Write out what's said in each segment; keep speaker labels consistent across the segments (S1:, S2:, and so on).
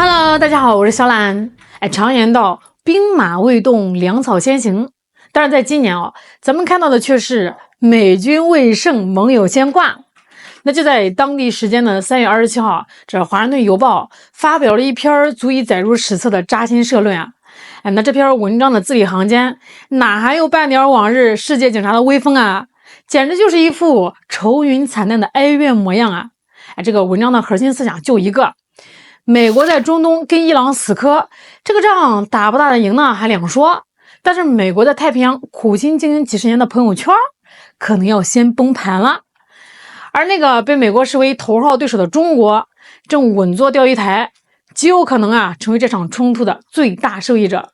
S1: Hello， 大家好，我是小懒。常言道，兵马未动，粮草先行。但是在今年咱们看到的却是美军未胜，盟友先挂。那就在当地时间的3月27号，这《华盛顿邮报》发表了一篇足以载入史册的扎心社论啊。那这篇文章的字里行间，哪还有半点往日世界警察的威风啊？简直就是一副愁云惨淡的哀怨模样啊！这个文章的核心思想就一个。美国在中东跟伊朗死磕，这个仗打不打得赢呢还两说，但是美国在太平洋苦心经营几十年的朋友圈可能要先崩盘了。而那个被美国视为头号对手的中国正稳坐钓鱼台，极有可能成为这场冲突的最大受益者。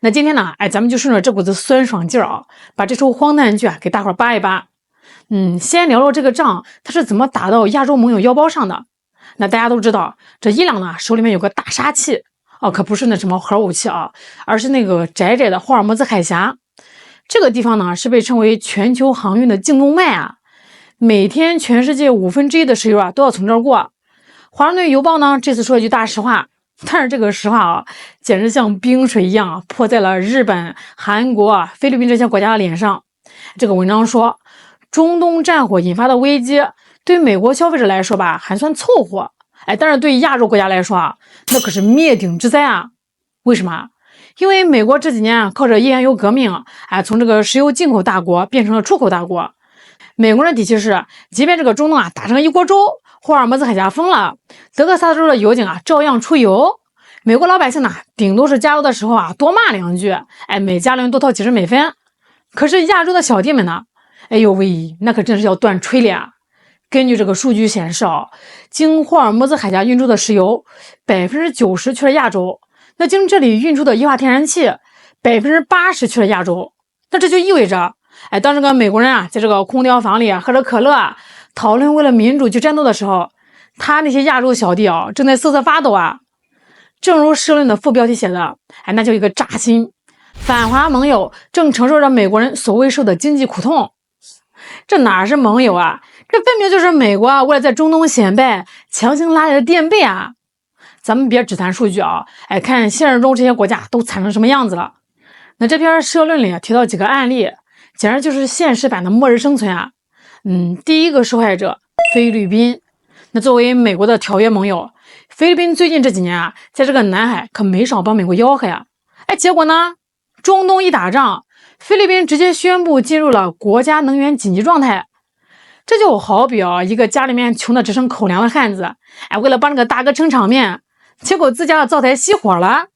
S1: 那今天呢咱们就顺着这股子酸爽劲儿把这出荒诞剧给大伙扒一扒。先聊聊这个仗它是怎么打到亚洲盟友腰包上的。那大家都知道，这伊朗呢手里面有个大杀器可不是那什么核武器而是那个窄窄的霍尔木兹海峡。这个地方呢是被称为全球航运的静动脉每天全世界1/5的石油都要从这儿过。华盛顿邮报呢这次说一句大实话，但是这个实话简直像冰水一样泼在了日本、韩国、菲律宾这些国家的脸上。这个文章说，中东战火引发的危机对美国消费者来说还算凑合，但是对亚洲国家来说那可是灭顶之灾啊！为什么？因为美国这几年靠着页岩油革命从这个石油进口大国变成了出口大国。美国人的底气是，即便这个中东打成一锅粥，霍尔木兹海峡封了，德克萨斯州的油井照样出油。美国老百姓呢，顶多是加油的时候多骂两句，每加仑多掏几十美分。可是亚洲的小弟们呢，哎呦喂，那可真是要断吹了。根据这个数据显示经霍尔木兹海峡运出的石油90%去了亚洲，那经这里运出的液化天然气80%去了亚洲。那这就意味着当这个美国人在这个空调房里喝着可乐讨论为了民主去战斗的时候，他那些亚洲小弟正在瑟瑟发抖正如社论的副标题写的那就一个扎心，反华盟友正承受着美国人所未受的经济苦痛。这哪是盟友这分明就是美国为了在中东显摆强行拉来的垫背咱们别只谈数据看现实中这些国家都惨成什么样子了。那这篇社论里提到几个案例，简直就是现实版的末日生存第一个受害者菲律宾。那作为美国的条约盟友，菲律宾最近这几年在这个南海可没少帮美国吆喝结果呢，中东一打仗，菲律宾直接宣布进入了国家能源紧急状态。这就好比一个家里面穷的只剩口粮的汉子为了帮这个大哥撑场面，结果自家的灶台熄火了。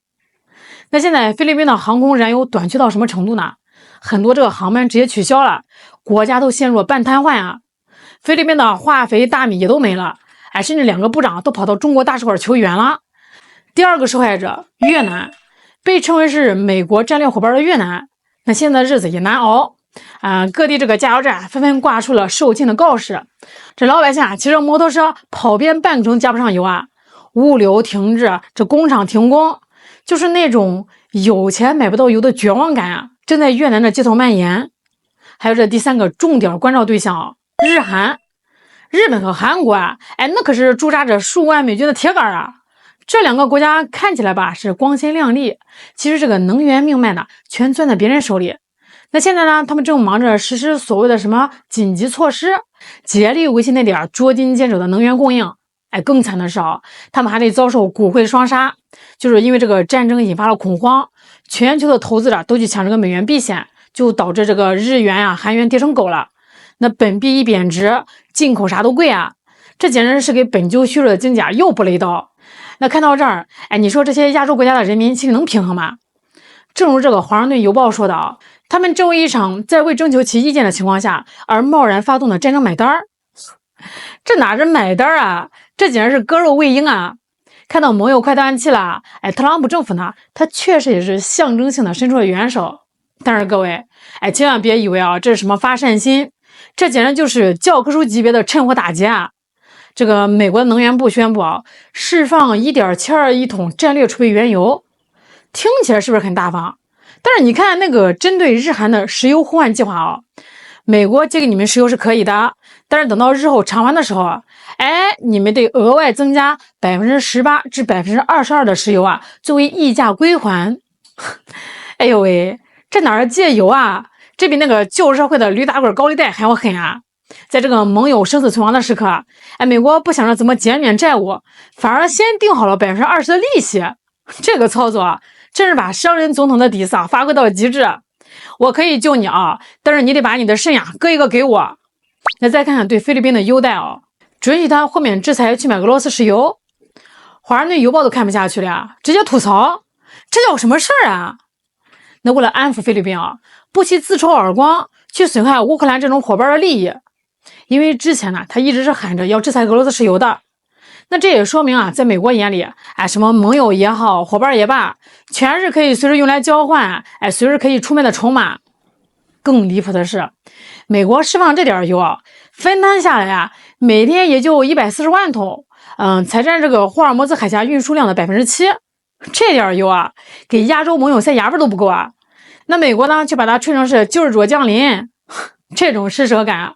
S1: 那现在菲律宾的航空燃油短缺到什么程度呢？很多这个航班直接取消了，国家都陷入了半瘫痪菲律宾的化肥大米也都没了甚至2个部长都跑到中国大使馆求援了。第二个受害者越南，被称为是美国战略伙伴的越南，那现在日子也难熬各地这个加油站纷纷挂出了售罄的告示。这老百姓骑着摩托车跑遍半个城加不上油物流停滞，这工厂停工，就是那种有钱买不到油的绝望感正在越南的街头蔓延。还有这第3个重点关照对象日韩。日本和韩国那可是驻扎着数万美军的铁杆这2个国家看起来是光鲜亮丽，其实这个能源命脉呢全攥在别人手里。那现在呢，他们正忙着实施所谓的什么紧急措施，竭力维系那点捉襟见肘的能源供应。更惨的是他们还得遭受股汇双杀，就是因为这个战争引发了恐慌，全球的投资者都去抢这个美元避险，就导致这个日元韩元跌成狗了。那本币一贬值，进口啥都贵这简直是给本就虚弱的经济又补了一刀。那看到这儿你说这些亚洲国家的人民心里能平衡吗？正如这个华盛顿邮报说的他们正为一场在未征求其意见的情况下而贸然发动的战争买单这哪是买单这简直是割肉喂鹰看到盟友快断气了特朗普政府呢，他确实也是象征性的伸出了援手。但是各位千万别以为这是什么发善心，这简直就是教科书级别的趁火打劫这个美国的能源部宣布释放1.72亿桶战略储备原油，听起来是不是很大方？但是你看那个针对日韩的石油互换计划美国借给你们石油是可以的，但是等到日后偿还的时候，你们得额外增加18%至22%的石油啊，作为溢价归还。哎呦喂，这哪儿借油啊？这比那个旧社会的驴打滚高利贷还要狠啊！在这个盟友生死存亡的时刻，美国不想着怎么减免债务，反而先定好了20%的利息。这个操作真是把商人总统的底色发挥到极致。我可以救你啊，但是你得把你的肾呀割一个给我。那再看看对菲律宾的优待啊，准许他豁免制裁去买俄罗斯石油。华盛顿邮报都看不下去了呀，直接吐槽，这叫什么事儿啊？那为了安抚菲律宾啊，不惜自抽耳光去损害乌克兰这种伙伴的利益。因为之前呢，他一直是喊着要制裁俄罗斯石油的。那这也说明啊，在美国眼里，什么盟友也好，伙伴也罢，全是可以随时用来交换，随时可以出卖的筹码。更离谱的是，美国释放这点油啊，分摊下来啊，每天也就140万桶，才占这个霍尔木兹海峡运输量的7%。这点油啊，给亚洲盟友塞牙缝都不够啊。那美国呢，却把它吹成是救世主降临，这种施舍感啊，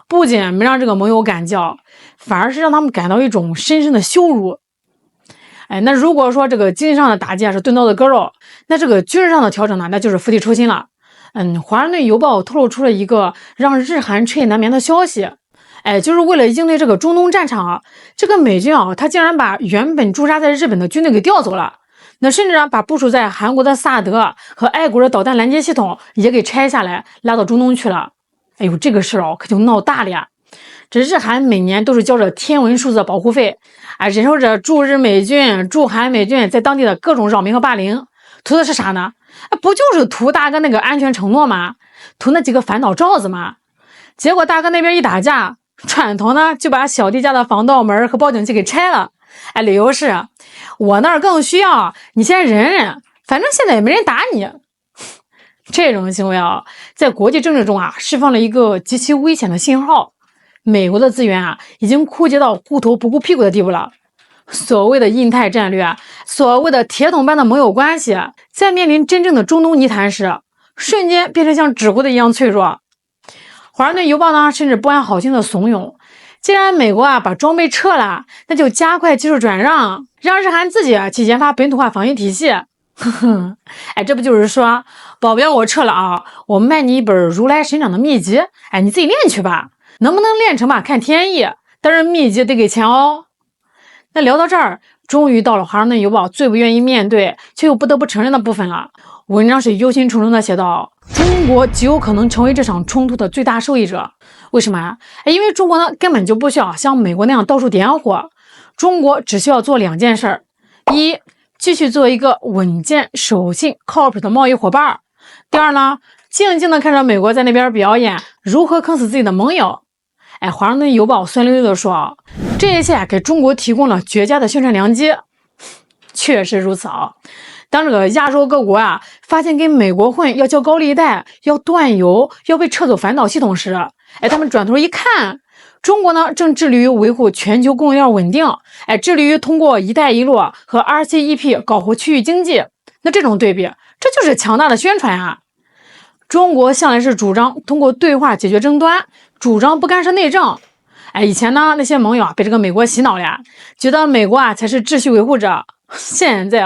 S1: 不仅没让这个盟友感叫，反而是让他们感到一种深深的羞辱。那如果说这个经济上的打击是钝刀的割肉，那这个军事上的调整呢，那就是釜底抽薪了。华盛顿邮报透露出了一个让日韩彻夜难眠的消息，就是为了应对这个中东战场啊，这个美军啊，他竟然把原本驻扎在日本的军队给调走了，那甚至把部署在韩国的萨德和爱国的导弹拦截系统也给拆下来，拉到中东去了。哎呦，这个事可就闹大了呀！这日韩每年都是交着天文数字的保护费，忍受着驻日美军、驻韩美军在当地的各种扰民和霸凌，图的是啥呢？不就是图大哥那个安全承诺吗？图那几个反导罩子吗？结果大哥那边一打架，转头呢就把小弟家的防盗门和报警器给拆了。理由是我那儿更需要，你先忍忍，反正现在也没人打你。这种行为啊，在国际政治中释放了一个极其危险的信号。美国的资源已经枯竭到顾头不顾屁股的地步了。所谓的印太战略，所谓的铁桶般的盟友关系，在面临真正的中东泥潭时，瞬间变成像纸糊的一样脆弱。华盛顿邮报呢，甚至不安好心的怂恿，既然美国把装备撤了，那就加快技术转让，让日韩自己去研发本土化防御体系。这不就是说，保镖我撤了我卖你一本如来神掌的秘籍，你自己练去吧，能不能练成吧看天意，但是秘籍得给钱哦。那聊到这儿，终于到了华盛顿邮报最不愿意面对却又不得不承认的部分了。文章是忧心忡忡的写道，中国极有可能成为这场冲突的最大受益者。为什么因为中国呢根本就不需要像美国那样到处点火，中国只需要做2件事。一，继续做一个稳健、守信、靠谱的贸易伙伴。第二呢，静静的看着美国在那边表演如何坑死自己的盟友。华盛顿邮报酸溜溜的说，这一切给中国提供了绝佳的宣传良机。确实如此当这个亚洲各国发现跟美国混要交高利贷、要断油、要被撤走反导系统时，他们转头一看，中国呢正致力于维护全球供应链稳定，致力于通过一带一路和 RCEP 搞活区域经济。那这种对比，这就是强大的宣传中国向来是主张通过对话解决争端，主张不干涉内政。以前呢，那些盟友被这个美国洗脑了，觉得美国才是秩序维护者。现在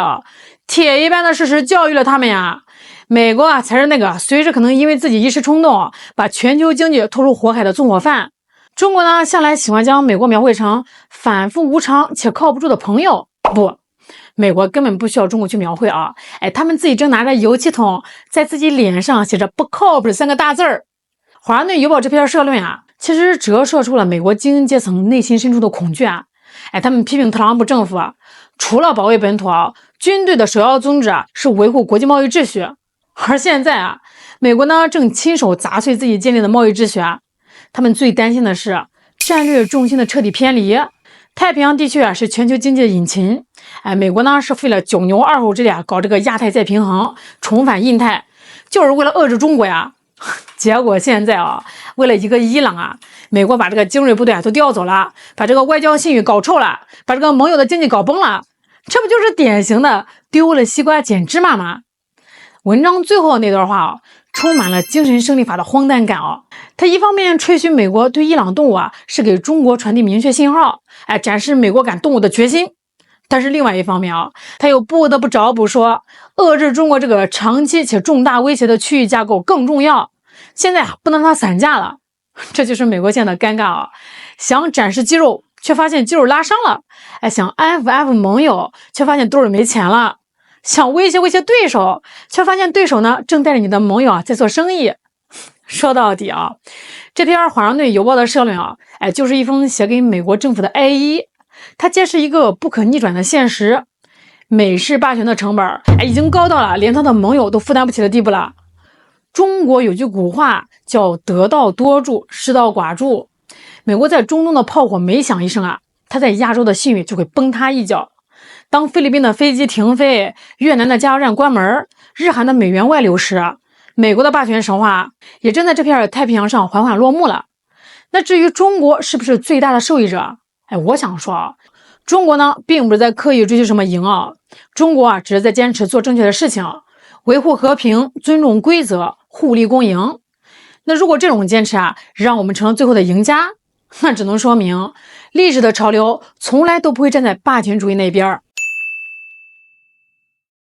S1: 铁一般的事实教育了他们美国才是那个随时可能因为自己一时冲动把全球经济拖入火海的纵火犯。中国呢，向来喜欢将美国描绘成反复无常且靠不住的朋友。不，美国根本不需要中国去描绘他们自己正拿着油漆桶在自己脸上写着不靠谱3个大字儿。华盛顿邮报这篇社论其实折射出了美国精英阶层内心深处的恐惧他们批评特朗普政府除了保卫本土军队的首要宗旨是维护国际贸易秩序。而现在美国呢正亲手砸碎自己建立的贸易秩序他们最担心的是战略重心的彻底偏离。太平洋地区是全球经济的引擎，美国呢是费了9牛2虎之力搞这个亚太再平衡，重返印太，就是为了遏制中国结果现在为了一个伊朗美国把这个精锐部队都调走了，把这个外交信誉搞臭了，把这个盟友的经济搞崩了，这不就是典型的丢了西瓜捡芝麻吗？文章最后那段话充满了精神胜利法的荒诞感啊！他一方面吹嘘美国对伊朗动物是给中国传递明确信号，展示美国赶动物的决心，但是另外一方面他又不得不找补说，遏制中国这个长期且重大威胁的区域架构更重要，现在不能让它散架了。这就是美国现在的尴尬想展示肌肉，却发现肌肉拉伤了；想安抚盟友，却发现兜里没钱了；想威胁对手，却发现对手呢正带着你的盟友在做生意。说到底这篇《华盛顿邮报》的社论就是一封写给美国政府的哀议，它揭示一个不可逆转的现实：美式霸权的成本已经高到了连他的盟友都负担不起的地步了。中国有句古话叫得道多助，失道寡助。美国在中东的炮火每响一声它在亚洲的信誉就会崩塌一角。当菲律宾的飞机停飞，越南的加油站关门，日韩的美元外流时，美国的霸权神话也正在这片太平洋上缓缓落幕了。那至于中国是不是最大的受益者？我想说中国呢并不是在刻意追求什么赢中国只是在坚持做正确的事情，维护和平，尊重规则，互利共赢。那如果这种坚持让我们成了最后的赢家，那只能说明历史的潮流从来都不会站在霸权主义那边。